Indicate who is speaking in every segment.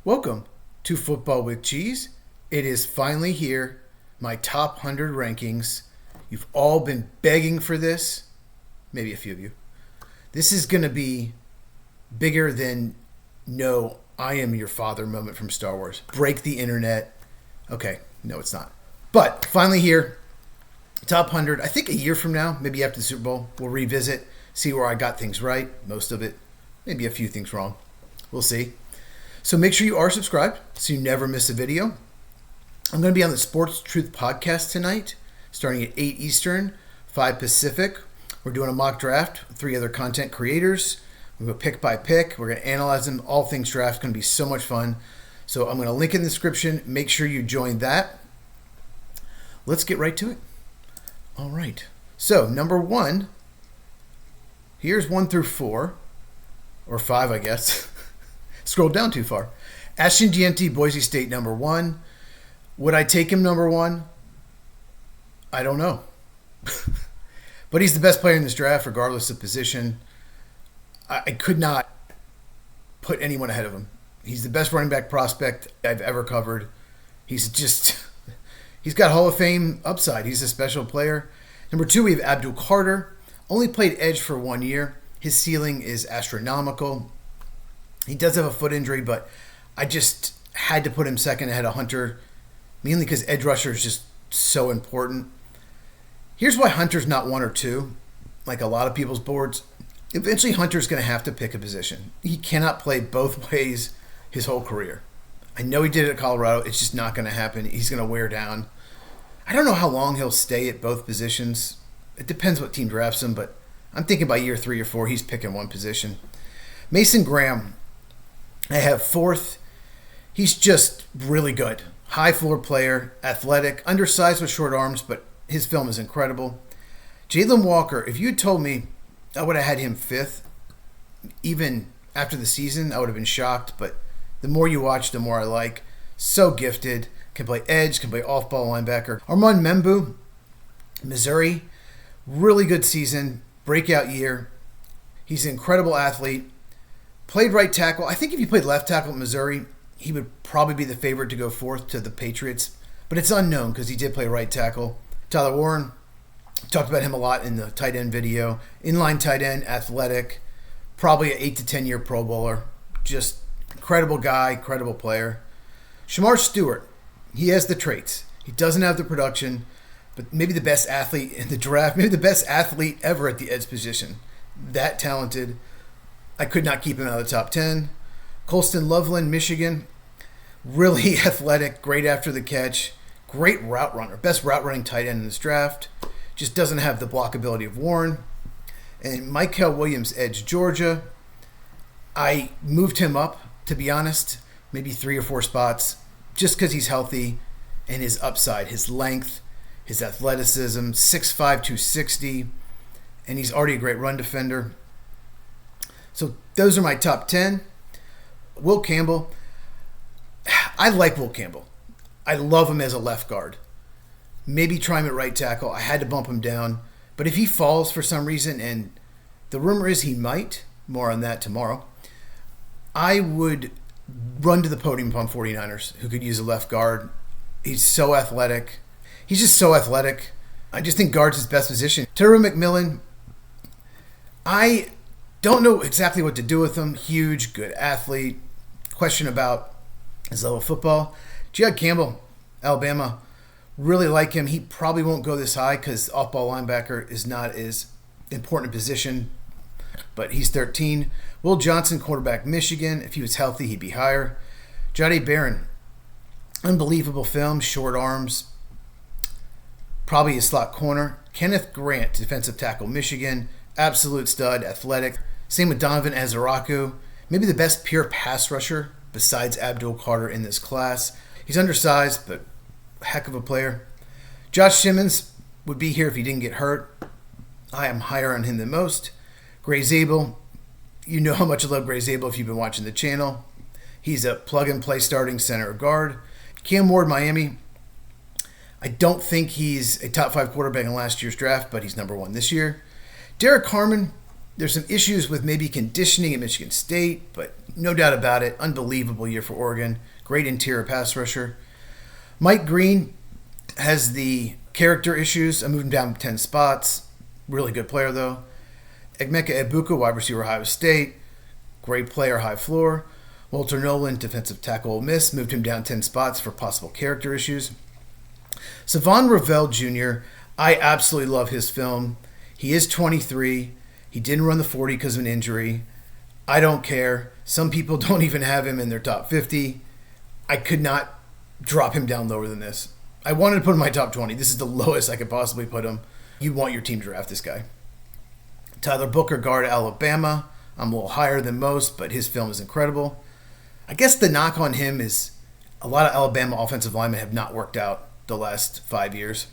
Speaker 1: Welcome to Football with Cheese. It is finally here, my top 100 rankings. You've all been begging for this, maybe a few of you. This is going to be bigger than no, I am your father moment from Star Wars. Break the internet. Okay, no, it's not. But finally here, top 100. I think a year from now, maybe after the Super Bowl, we'll revisit, see where I got things right, most of it, maybe a few things wrong. We'll see. So make sure you are subscribed so you never miss a video. I'm going to be on the Sports Truth podcast tonight, starting at 8 Eastern, 5 Pacific. We're doing a mock draft with 3 other content creators. We're going to go pick by pick. We're going to analyze them. All things draft. It's going to be so much fun. So I'm going to link in the description. Make sure you join that. Let's get right to it. All right. So number 1, here's 1 through 4, or 5, I guess. Scrolled down too far. Ashton Jeanty, Boise State, number 1. Would I take him number 1? I don't know. But he's the best player in this draft, regardless of position. I could not put anyone ahead of him. He's the best running back prospect I've ever covered. He's got Hall of Fame upside. He's a special player. Number 2, we have Abdul Carter. Only played edge for 1 year. His ceiling is astronomical. He does have a foot injury, but I just had to put him second ahead of Hunter, mainly because edge rusher is just so important. Here's why Hunter's not 1 or 2, like a lot of people's boards. Eventually, Hunter's going to have to pick a position. He cannot play both ways his whole career. I know he did it at Colorado. It's just not going to happen. He's going to wear down. I don't know how long he'll stay at both positions. It depends what team drafts him, but I'm thinking by year 3 or 4, he's picking one position. Mason Graham, I have 4th. He's just really good. High floor player, athletic, undersized with short arms, but his film is incredible. Jalen Walker, if you had told me I would have had him 5th, even after the season, I would have been shocked. But the more you watch, the more I like. So gifted. Can play edge, can play off-ball linebacker. Armand Membu, Missouri, really good season, breakout year. He's an incredible athlete. Played right tackle. I think if he played left tackle at Missouri, he would probably be the favorite to go 4th to the Patriots. But it's unknown because he did play right tackle. Tyler Warren, talked about him a lot in the tight end video. Inline tight end, athletic, probably an 8 to 10 year Pro Bowler. Just incredible guy, incredible player. Shamar Stewart, he has the traits. He doesn't have the production, but maybe the best athlete in the draft, maybe the best athlete ever at the edge position. That talented. I could not keep him out of the top 10. Colston Loveland, Michigan, really athletic, great after the catch, great route runner, best route running tight end in this draft. Just doesn't have the blockability of Warren. And Michael Williams, edge, Georgia. I moved him up, to be honest, maybe 3 or 4 spots, just because he's healthy and his upside, his length, his athleticism, 6'5", 260, and he's already a great run defender. So those are my top 10. Will Campbell. I like Will Campbell. I love him as a left guard. Maybe try him at right tackle. I had to bump him down. But if he falls for some reason, and the rumor is he might, more on that tomorrow, I would run to the podium on 49ers, who could use a left guard. He's so athletic. He's just so athletic. I just think guard's his best position. Terry McMillan, I don't know exactly what to do with him. Huge, good athlete. Question about his level of football. Jihad Campbell, Alabama. Really like him. He probably won't go this high because off-ball linebacker is not as important a position, but he's 13. Will Johnson, quarterback, Michigan. If he was healthy, he'd be higher. Jahdae Barron, unbelievable film, short arms, probably a slot corner. Kenneth Grant, defensive tackle, Michigan, absolute stud, athletic. Same with Donovan Azaraku, maybe the best pure pass rusher besides Abdul Carter in this class. He's undersized, but heck of a player. Josh Simmons would be here if he didn't get hurt. I am higher on him than most. Gray Zabel, you know how much I love Gray Zabel if you've been watching the channel. He's a plug-and-play starting center guard. Cam Ward, Miami. I don't think he's a top 5 quarterback in last year's draft, but he's number 1 this year. Derek Harmon, There's some issues with maybe conditioning at Michigan State, but no doubt about it, unbelievable year for Oregon. Great interior pass rusher. Mike Green has the character issues. I moved him down 10 spots. Really good player, though. Emeka Egbuka, wide receiver, Ohio State. Great player, high floor. Walter Nolan, defensive tackle, Ole Miss. Moved him down 10 spots for possible character issues. Savon Ravel Jr., I absolutely love his film. He is 23. He didn't run the 40 because of an injury. I don't care. Some people don't even have him in their top 50. I could not drop him down lower than this. I wanted to put him in my top 20. This is the lowest I could possibly put him. You want your team to draft this guy. Tyler Booker, guard, Alabama. I'm a little higher than most, but his film is incredible. I guess the knock on him is a lot of Alabama offensive linemen have not worked out the last 5 years.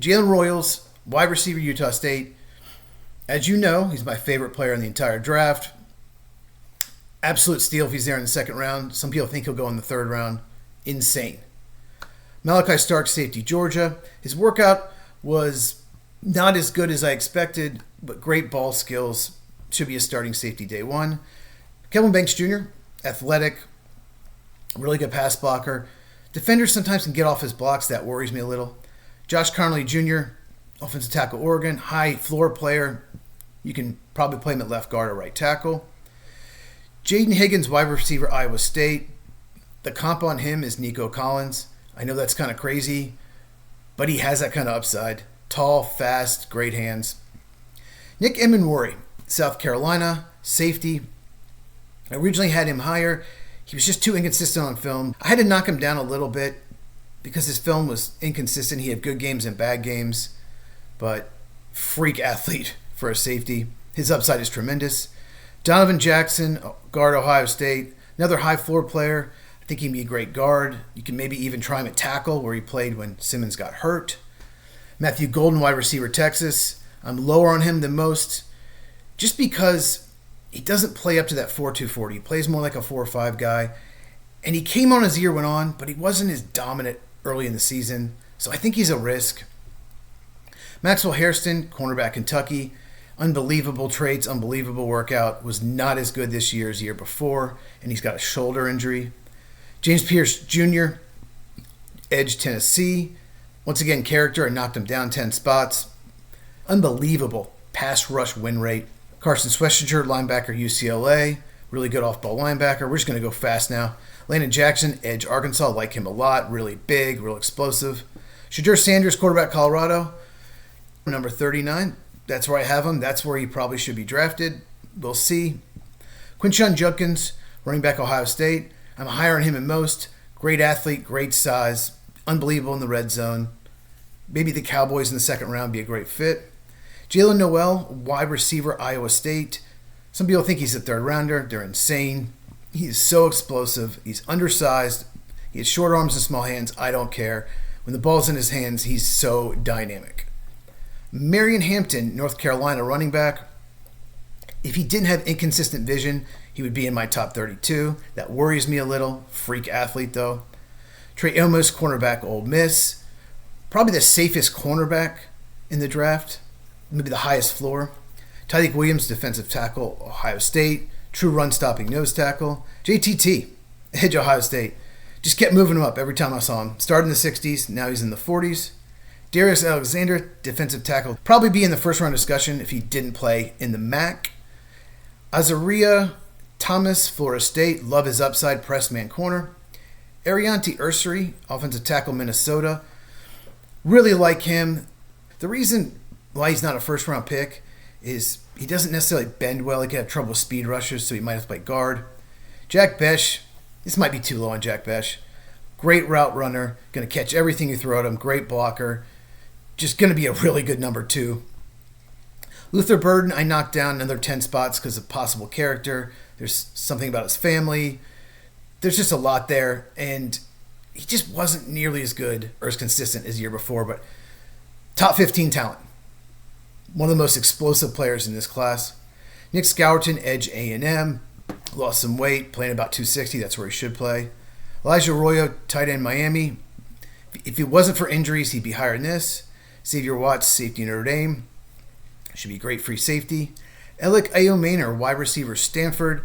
Speaker 1: Jalen Royals, wide receiver, Utah State. As you know, he's my favorite player in the entire draft. Absolute steal if he's there in the second round. Some people think he'll go in the third round. Insane. Malachi Starks, safety, Georgia. His workout was not as good as I expected, but great ball skills. Should be a starting safety day one. Kevin Banks Jr., athletic, really good pass blocker. Defenders sometimes can get off his blocks. That worries me a little. Josh Conley Jr., offensive tackle, Oregon. High floor player. You can probably play him at left guard or right tackle. Jaden Higgins, wide receiver, Iowa State. The comp on him is Nico Collins. I know that's kind of crazy, but he has that kind of upside. Tall, fast, great hands. Nick Emenwari, South Carolina, safety. I originally had him higher. He was just too inconsistent on film. I had to knock him down a little bit because his film was inconsistent. He had good games and bad games, but freak athlete for a safety. His upside is tremendous. Donovan Jackson, guard, Ohio State. Another high floor player. I think he'd be a great guard. You can maybe even try him at tackle where he played when Simmons got hurt. Matthew Golden, wide receiver, Texas. I'm lower on him than most just because he doesn't play up to that 4.2 40. He plays more like a 4.5 guy. And he came on as the year went on, but he wasn't as dominant early in the season. So I think he's a risk. Maxwell Hairston, cornerback, Kentucky. Unbelievable traits, unbelievable workout. Was not as good this year as the year before, and he's got a shoulder injury. James Pierce Jr., edge, Tennessee. Once again, character. I knocked him down 10 spots. Unbelievable pass rush win rate. Carson Schwessinger, linebacker, UCLA. Really good off-ball linebacker. We're just going to go fast now. Landon Jackson, edge, Arkansas. Like him a lot. Really big, real explosive. Shedeur Sanders, quarterback, Colorado. Number 39. That's where I have him. That's where he probably should be drafted. We'll see. Quinshon Judkins, running back, Ohio State. I'm higher on him than most. Great athlete, great size. Unbelievable in the red zone. Maybe the Cowboys in the second round be a great fit. Jalen Noel, wide receiver, Iowa State. Some people think he's a third rounder. They're insane. He's so explosive. He's undersized. He has short arms and small hands. I don't care. When the ball's in his hands, he's so dynamic. Marion Hampton, North Carolina, running back. If he didn't have inconsistent vision, he would be in my top 32. That worries me a little. Freak athlete, though. Trey Amos, cornerback, Ole Miss. Probably the safest cornerback in the draft. Maybe the highest floor. Tyleik Williams, defensive tackle, Ohio State. True run-stopping nose tackle. JTT, edge, Ohio State. Just kept moving him up every time I saw him. Started in the 60s, now he's in the 40s. Darius Alexander, defensive tackle. Probably be in the first round discussion if he didn't play in the MAC. Azaria Thomas, Florida State. Love his upside, press man corner. Ariante Ursary, offensive tackle, Minnesota. Really like him. The reason why he's not a first round pick is he doesn't necessarily bend well. He can have trouble with speed rushers, so he might have to play guard. Jack Besh. This might be too low on Jack Besh. Great route runner. Going to catch everything you throw at him. Great blocker. Just going to be a really good number 2. Luther Burden, I knocked down another 10 spots because of possible character. There's something about his family. There's just a lot there. And he just wasn't nearly as good or as consistent as the year before. But top 15 talent. One of the most explosive players in this class. Nick Scourton, edge, A&M. Lost some weight, playing about 260. That's where he should play. Elijah Arroyo, tight end, Miami. If it wasn't for injuries, he'd be higher than this. Xavier Watts, safety, Notre Dame. Should be great free safety. Alec Ayomaner, wide receiver, Stanford.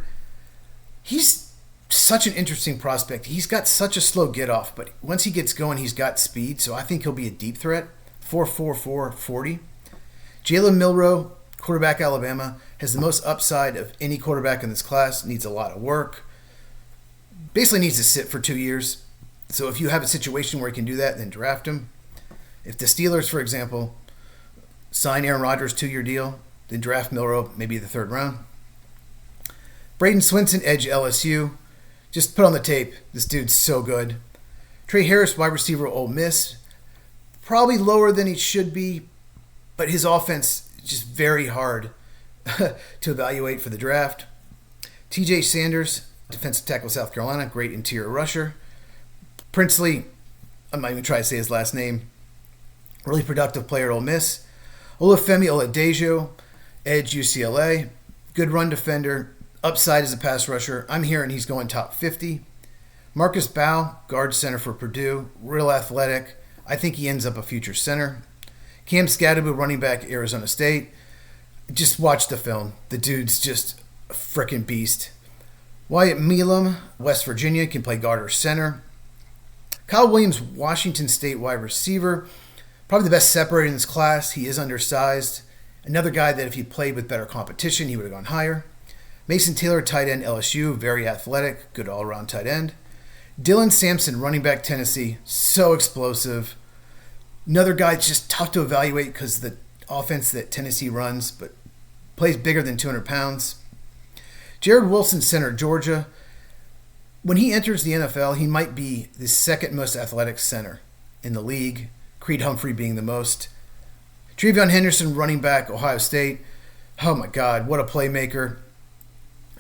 Speaker 1: He's such an interesting prospect. He's got such a slow get off, but once he gets going, he's got speed, so I think he'll be a deep threat. 4.44 40. Jalen Milroe, quarterback, Alabama, has the most upside of any quarterback in this class, needs a lot of work. Basically needs to sit for 2 years. So if you have a situation where he can do that, then draft him. If the Steelers, for example, sign Aaron Rodgers 2-year deal, then draft Milroe maybe the 3rd round. Braden Swinson, edge LSU. Just put on the tape. This dude's so good. Trey Harris, wide receiver, Ole Miss. Probably lower than he should be, but his offense is just very hard to evaluate for the draft. TJ Sanders, defensive tackle, South Carolina, great interior rusher. Princely, I'm not even trying to say his last name, really productive player at Ole Miss. Olufemi Oladejo, edge UCLA, good run defender, upside as a pass rusher. I'm hearing he's going top 50. Marcus Bow, guard center for Purdue, real athletic. I think he ends up a future center. Cam Scadaboo, running back, Arizona State. Just watch the film. The dude's just a freaking beast. Wyatt Meelam, West Virginia, can play guard or center. Kyle Williams, Washington State wide receiver. Probably the best separator in this class. He is undersized. Another guy that if he played with better competition, he would have gone higher. Mason Taylor, tight end, LSU, very athletic, good all-around tight end. Dylan Sampson, running back, Tennessee, so explosive. Another guy that's just tough to evaluate because the offense that Tennessee runs, but plays bigger than 200 pounds. Jared Wilson, center, Georgia. When he enters the NFL, he might be the 2nd most athletic center in the league, Creed Humphrey being the most. Trevion Henderson, running back, Ohio State. Oh my God, what a playmaker.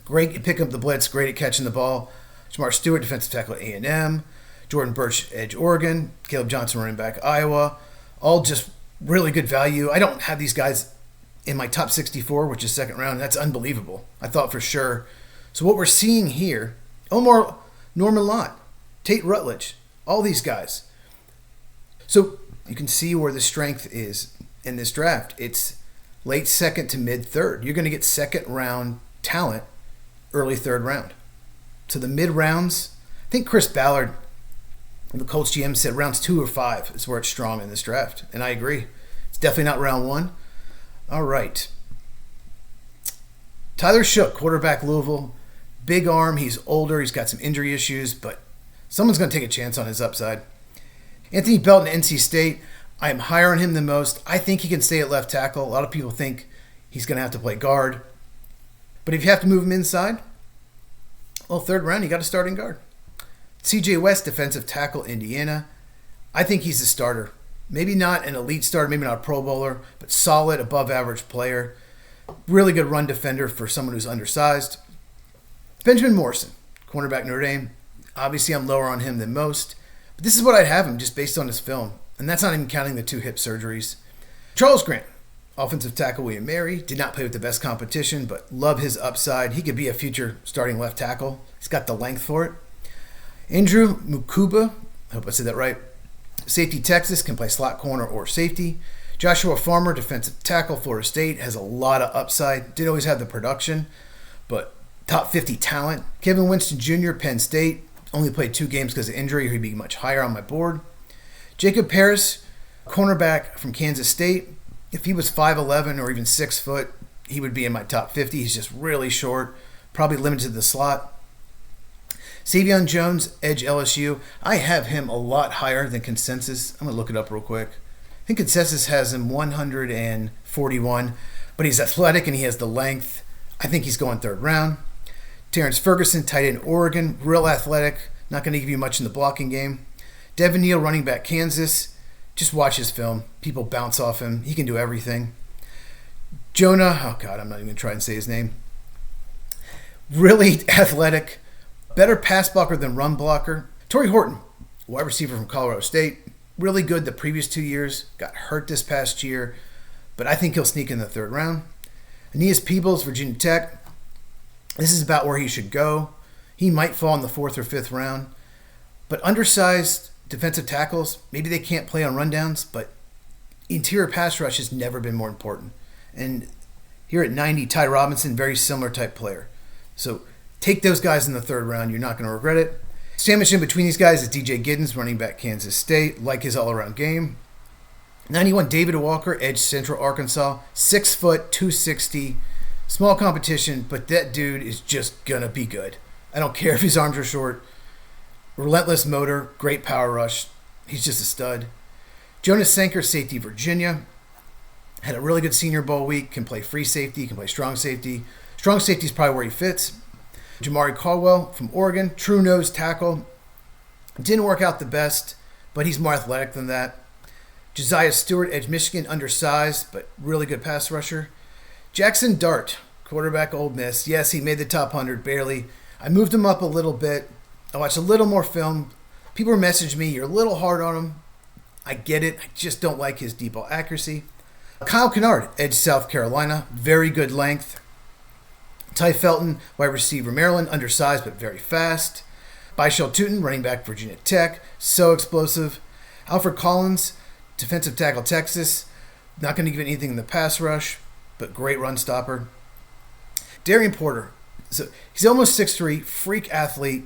Speaker 1: Great at picking up the blitz, great at catching the ball. Jamar Stewart, defensive tackle at A&M. Jordan Birch, edge Oregon. Caleb Johnson, running back Iowa. All just really good value. I don't have these guys in my top 64, which is 2nd round. That's unbelievable. I thought for sure. So what we're seeing here, Omar Norman Lott, Tate Rutledge, all these guys. So you can see where the strength is in this draft. It's late 2nd to mid 3rd. You're going to get 2nd round talent early 3rd round. So the mid rounds, I think Chris Ballard, the Colts GM, said rounds 2 or 5 is where it's strong in this draft. And I agree. It's definitely not round 1. All right. Tyler Shook, quarterback, Louisville. Big arm. He's older. He's got some injury issues, but someone's going to take a chance on his upside. Anthony Belton, NC State. I am higher on him than most. I think he can stay at left tackle. A lot of people think he's going to have to play guard. But if you have to move him inside, well, 3rd round, you got a starting guard. CJ West, defensive tackle, Indiana. I think he's a starter. Maybe not an elite starter, maybe not a Pro Bowler, but solid, above-average player. Really good run defender for someone who's undersized. Benjamin Morrison, cornerback, Notre Dame. Obviously, I'm lower on him than most. But this is what I'd have him just based on his film. And that's not even counting the 2 hip surgeries. Charles Grant, offensive tackle, William Mary. Did not play with the best competition, but love his upside. He could be a future starting left tackle. He's got the length for it. Andrew Mukuba, I hope I said that right. Safety, Texas, can play slot corner or safety. Joshua Farmer, defensive tackle, Florida State, has a lot of upside. Didn't always have the production, but top 50 talent. Kevin Winston Jr., Penn State, only played 2 games because of injury. He'd be much higher on my board. Jacob Paris, cornerback from Kansas State. If he was 5'11" or even 6 foot, he would be in my top 50. He's just really short, probably limited to the slot. Savion Jones, edge LSU. I have him a lot higher than consensus. I'm going to look it up real quick. I think consensus has him 141, but he's athletic and he has the length. I think he's going 3rd round. Terrence Ferguson, tight end, Oregon. Real athletic. Not going to give you much in the blocking game. Devin Neal, running back, Kansas. Just watch his film. People bounce off him. He can do everything. Jonah, oh God, I'm not even going to try and say his name. Really athletic. Better pass blocker than run blocker. Torrey Horton, wide receiver from Colorado State. Really good the previous 2 years. Got hurt this past year, but I think he'll sneak in the 3rd round. Aeneas Peebles, Virginia Tech. This is about where he should go. He might fall in the 4th or 5th round. But undersized defensive tackles, maybe they can't play on rundowns, but interior pass rush has never been more important. And Here at 90, Ty Robinson, very similar type player. So take those guys in the third round. You're not going to regret it. Sandwiched in between these guys is DJ Giddens, running back Kansas State. Like his all-around game. 91, David Walker, edge Central Arkansas. 6 foot, 260. Small competition, but that dude is just going to be good. I don't care if his arms are short. Relentless motor, great power rush. He's just a stud. Jonas Sanker, safety, Virginia. Had a really good Senior Bowl week. Can play free safety, can play strong safety. Strong safety is probably where he fits. Jamari Caldwell from Oregon, true nose tackle. Didn't work out the best, but he's more athletic than that. Josiah Stewart, edge Michigan, undersized, but really good pass rusher. Jackson Dart, quarterback Ole Miss. Yes, he made the top 100, barely. I moved him up a little bit. I watched a little more film. People were messaging me, you're a little hard on him. I get it. I just don't like his deep ball accuracy. Kyle Kennard, edge South Carolina. Very good length. Ty Felton, wide receiver Maryland. Undersized but very fast. Byshell Tootin, running back Virginia Tech. So explosive. Alfred Collins, defensive tackle Texas. Not going to give anything in the pass rush, but great run stopper. Darian Porter. So he's almost 6'3", freak athlete,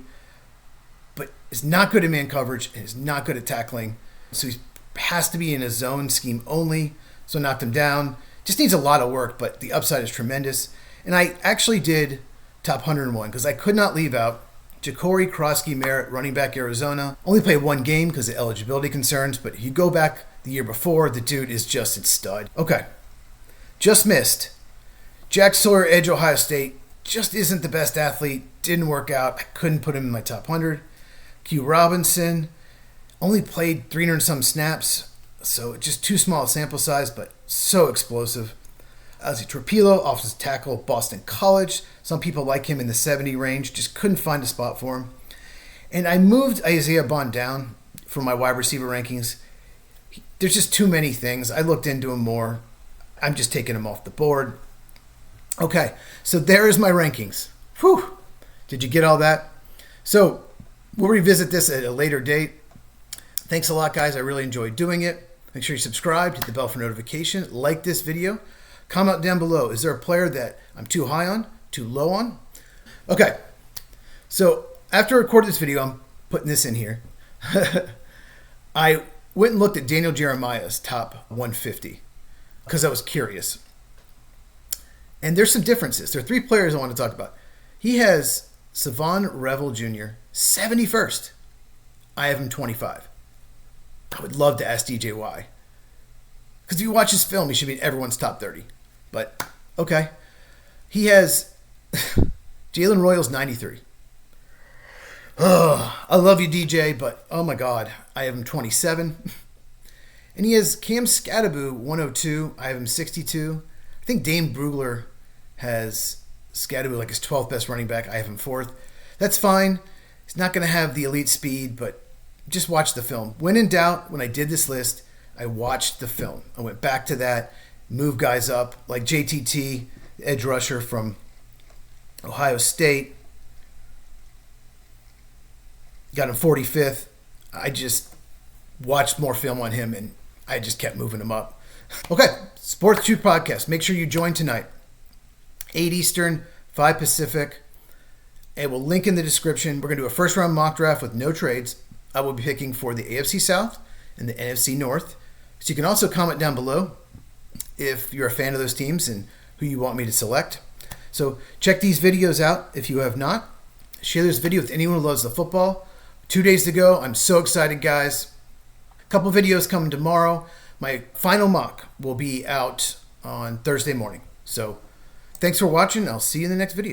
Speaker 1: but is not good at man coverage and is not good at tackling. So he has to be in a zone scheme only. So knocked him down. Just needs a lot of work, but the upside is tremendous. And I actually did top 101 because I could not leave out Ja'Cory Krosky Merritt, running back Arizona. Only played one game because of eligibility concerns, but if you go back the year before, the dude is just a stud. Okay. Just missed. Jack Sawyer, edge Ohio State. Just isn't the best athlete. Didn't work out. I couldn't put him in my top 100. Q Robinson. Only played 300 and some snaps, so just too small a sample size, but so explosive. Ozzie Torpillo, offensive tackle, Boston College. Some people like him in the 70 range. Just couldn't find a spot for him. And I moved Isaiah Bond down for my wide receiver rankings. There's just too many things. I looked into him more. I'm just taking him off the board. Okay, so there is my rankings. Whew. Did you get all that? So we'll revisit this at a later date. Thanks a lot, guys. I really enjoyed doing it. Make sure you subscribe, hit the bell for notification, like this video. Comment down below. Is there a player that I'm too high on, too low on? Okay, so after I recorded this video, I'm putting this in here. I went and looked at Daniel Jeremiah's top 150 because I was curious. And there's some differences. There are 3 players I want to talk about. He has Savon Revel Jr., 71st. I have him 25. I would love to ask DJ why. Because if you watch his film, he should be in everyone's top 30. But, okay. He has Jalen Royals, 93. Oh, I love you, DJ, but oh my God, I have him 27. And he has Cam Skattebo, 102. I have him 62. I think Dane Brugler has Skattebo like his 12th best running back. I have him 4th. That's fine. He's not going to have the elite speed, but just watch the film. When in doubt, when I did this list, I watched the film. I went back to that, moved guys up, like JTT, edge rusher from Ohio State. Got him 45th. I just watched more film on him, and I just kept moving him up. Okay, Sports Truth Podcast. Make sure you join tonight. 8 Eastern, 5 Pacific. It will link in the description. We're going to do a first-round mock draft with no trades. I will be picking for the AFC South and the NFC North. So you can also comment down below if you're a fan of those teams and who you want me to select. So check these videos out if you have not. Share this video with anyone who loves the football. 2 days to go. I'm so excited, guys. A couple videos coming tomorrow. My final mock will be out on Thursday morning. So thanks for watching. I'll see you in the next video.